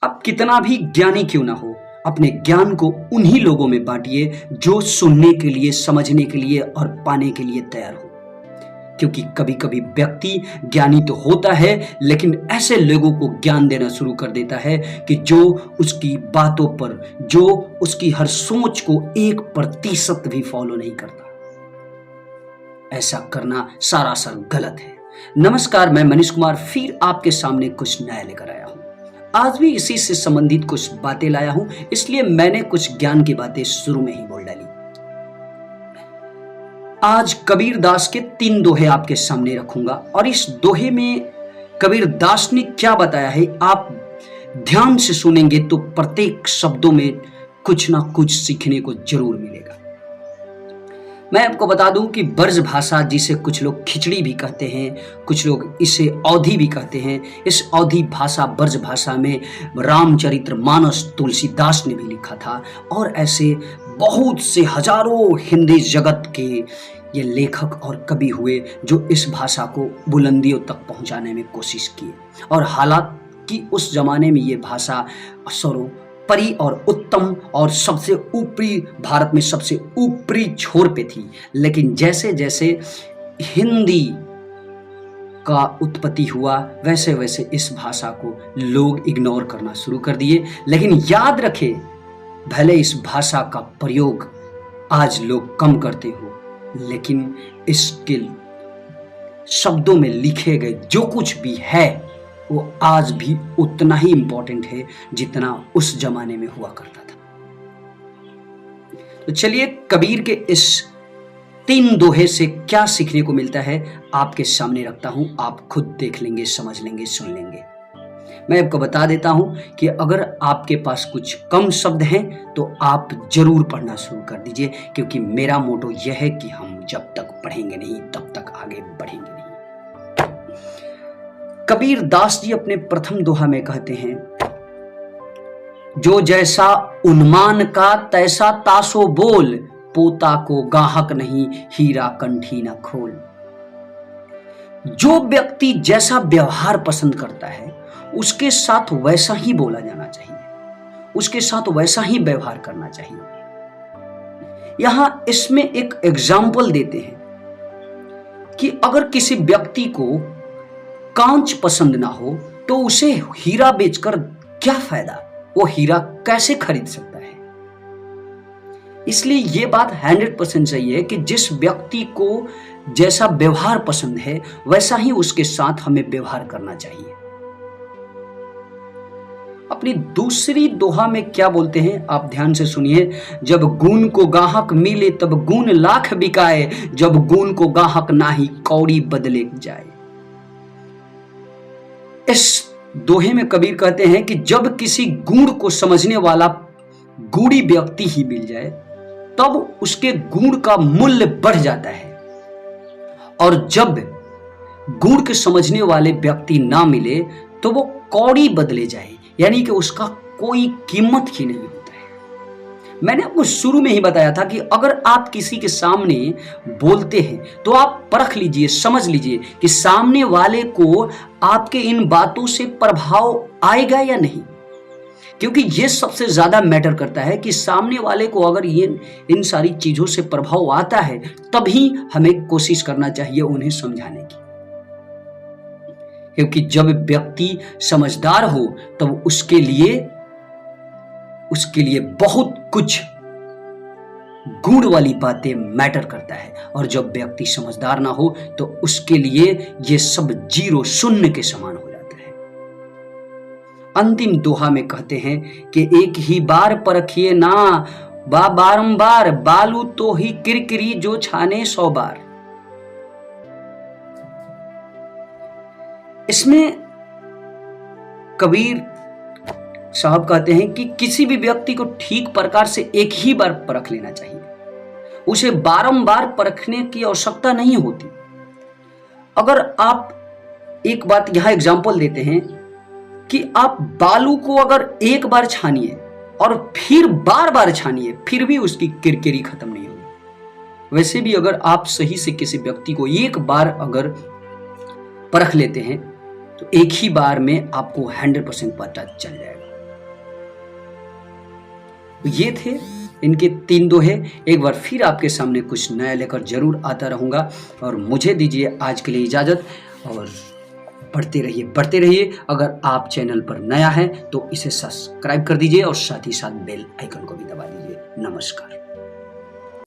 आप कितना भी ज्ञानी क्यों ना हो, अपने ज्ञान को उन्हीं लोगों में बांटिए जो सुनने के लिए, समझने के लिए और पाने के लिए तैयार हो। क्योंकि कभी कभी व्यक्ति ज्ञानी तो होता है, लेकिन ऐसे लोगों को ज्ञान देना शुरू कर देता है कि जो उसकी बातों पर, जो उसकी हर सोच को 1% भी फॉलो नहीं करता। ऐसा करना सरासर गलत है। नमस्कार, मैं मनीष कुमार फिर आपके सामने कुछ नया लेकर आया हूं। आज भी इसी से संबंधित कुछ बातें लाया हूं, इसलिए मैंने कुछ ज्ञान की बातें शुरू में ही बोल डाली। आज कबीर दास के 3 दोहे आपके सामने रखूंगा और इस दोहे में कबीर दास ने क्या बताया है, आप ध्यान से सुनेंगे तो प्रत्येक शब्दों में कुछ ना कुछ सीखने को जरूर मिलेगा। मैं आपको बता दूं कि ब्रज भाषा, जिसे कुछ लोग खिचड़ी भी कहते हैं, कुछ लोग इसे अवधी भी कहते हैं, इस अवधी भाषा, ब्रज भाषा में रामचरितमानस तुलसीदास ने भी लिखा था और ऐसे बहुत से हजारों हिंदी जगत के ये लेखक और कवि हुए जो इस भाषा को बुलंदियों तक पहुंचाने में कोशिश किए। और हालांकि उस जमाने में ये भाषा सर्वोपरि और उत्तम और सबसे ऊपरी, भारत में सबसे ऊपरी छोर पे थी, लेकिन जैसे जैसे हिंदी का उत्पत्ति हुआ वैसे वैसे इस भाषा को लोग इग्नोर करना शुरू कर दिए। लेकिन याद रखें, भले इस भाषा का प्रयोग आज लोग कम करते हो, लेकिन इसके शब्दों में लिखे गए जो कुछ भी है वो आज भी उतना ही इंपॉर्टेंट है जितना उस जमाने में हुआ करता था। तो चलिए, कबीर के इस 3 दोहे से क्या सीखने को मिलता है आपके सामने रखता हूं। आप खुद देख लेंगे, समझ लेंगे, सुन लेंगे। मैं आपको बता देता हूं कि अगर आपके पास कुछ कम शब्द हैं तो आप जरूर पढ़ना शुरू कर दीजिए, क्योंकि मेरा मोटो यह है कि हम जब तक पढ़ेंगे नहीं तब तक आगे बढ़ेंगे नहीं। कबीर दास जी अपने प्रथम दोहा में कहते हैं, जो जैसा उन्मान का तैसा तासो बोल, पोता को गाहक नहीं हीरा कंठी न खोल। जो व्यक्ति जैसा व्यवहार पसंद करता है उसके साथ वैसा ही बोला जाना चाहिए, उसके साथ वैसा ही व्यवहार करना चाहिए। यहां इसमें एक एग्जाम्पल देते हैं कि अगर किसी व्यक्ति को कांच पसंद ना हो तो उसे हीरा बेचकर क्या फायदा, वो हीरा कैसे खरीद सकता है। इसलिए यह बात 100% सही है कि जिस व्यक्ति को जैसा व्यवहार पसंद है वैसा ही उसके साथ हमें व्यवहार करना चाहिए। अपनी दूसरी दोहा में क्या बोलते हैं, आप ध्यान से सुनिए। जब गुण को गाहक मिले तब गुण लाख बिकाए, जब गुण को गाहक नाही कौड़ी बदले जाए। इस दोहे में कबीर कहते हैं कि जब किसी गुण को समझने वाला गूढ़ी व्यक्ति ही मिल जाए तब उसके गुण का मूल्य बढ़ जाता है, और जब गुण के समझने वाले व्यक्ति ना मिले तो वो कौड़ी बदले जाए, यानी कि उसका कोई कीमत ही नहीं होता है। मैंने आपको शुरू में ही बताया था कि अगर आप किसी के सामने बोलते हैं तो आप परख लीजिए, समझ लीजिए कि सामने वाले को आपके इन बातों से प्रभाव आएगा या नहीं, क्योंकि ये सबसे ज्यादा मैटर करता है कि सामने वाले को अगर ये इन सारी चीजों से प्रभाव आता है तभी हमें कोशिश करना चाहिए उन्हें समझाने की। क्योंकि जब व्यक्ति समझदार हो तब उसके लिए बहुत कुछ गुण वाली बातें मैटर करता है, और जब व्यक्ति समझदार ना हो तो उसके लिए ये सब 0 शून्य के समान हो जाता है। अंतिम दोहा में कहते हैं कि एक ही बार परखिए ना बारंबार, बालू तो ही किरकिरी जो छाने 100 बार। इसमें कबीर साहब कहते हैं कि किसी भी व्यक्ति को ठीक प्रकार से एक ही बार परख लेना चाहिए, उसे बारंबार परखने की आवश्यकता नहीं होती। अगर आप, एक बात यहां एग्जांपल देते हैं कि आप बालू को अगर एक बार छानिए और फिर बार बार छानिए फिर भी उसकी किरकिरी खत्म नहीं होगी। वैसे भी अगर आप सही से किसी व्यक्ति को एक बार अगर परख लेते हैं तो एक ही बार में आपको 100% पता चल जाएगा। ये थे इनके 3 दोहे। एक बार फिर आपके सामने कुछ नया लेकर जरूर आता रहूँगा, और मुझे दीजिए आज के लिए इजाज़त। और बढ़ते रहिए। अगर आप चैनल पर नया हैं तो इसे सब्सक्राइब कर दीजिए और साथ ही साथ बेल आइकन को भी दबा दीजिए। नमस्कार।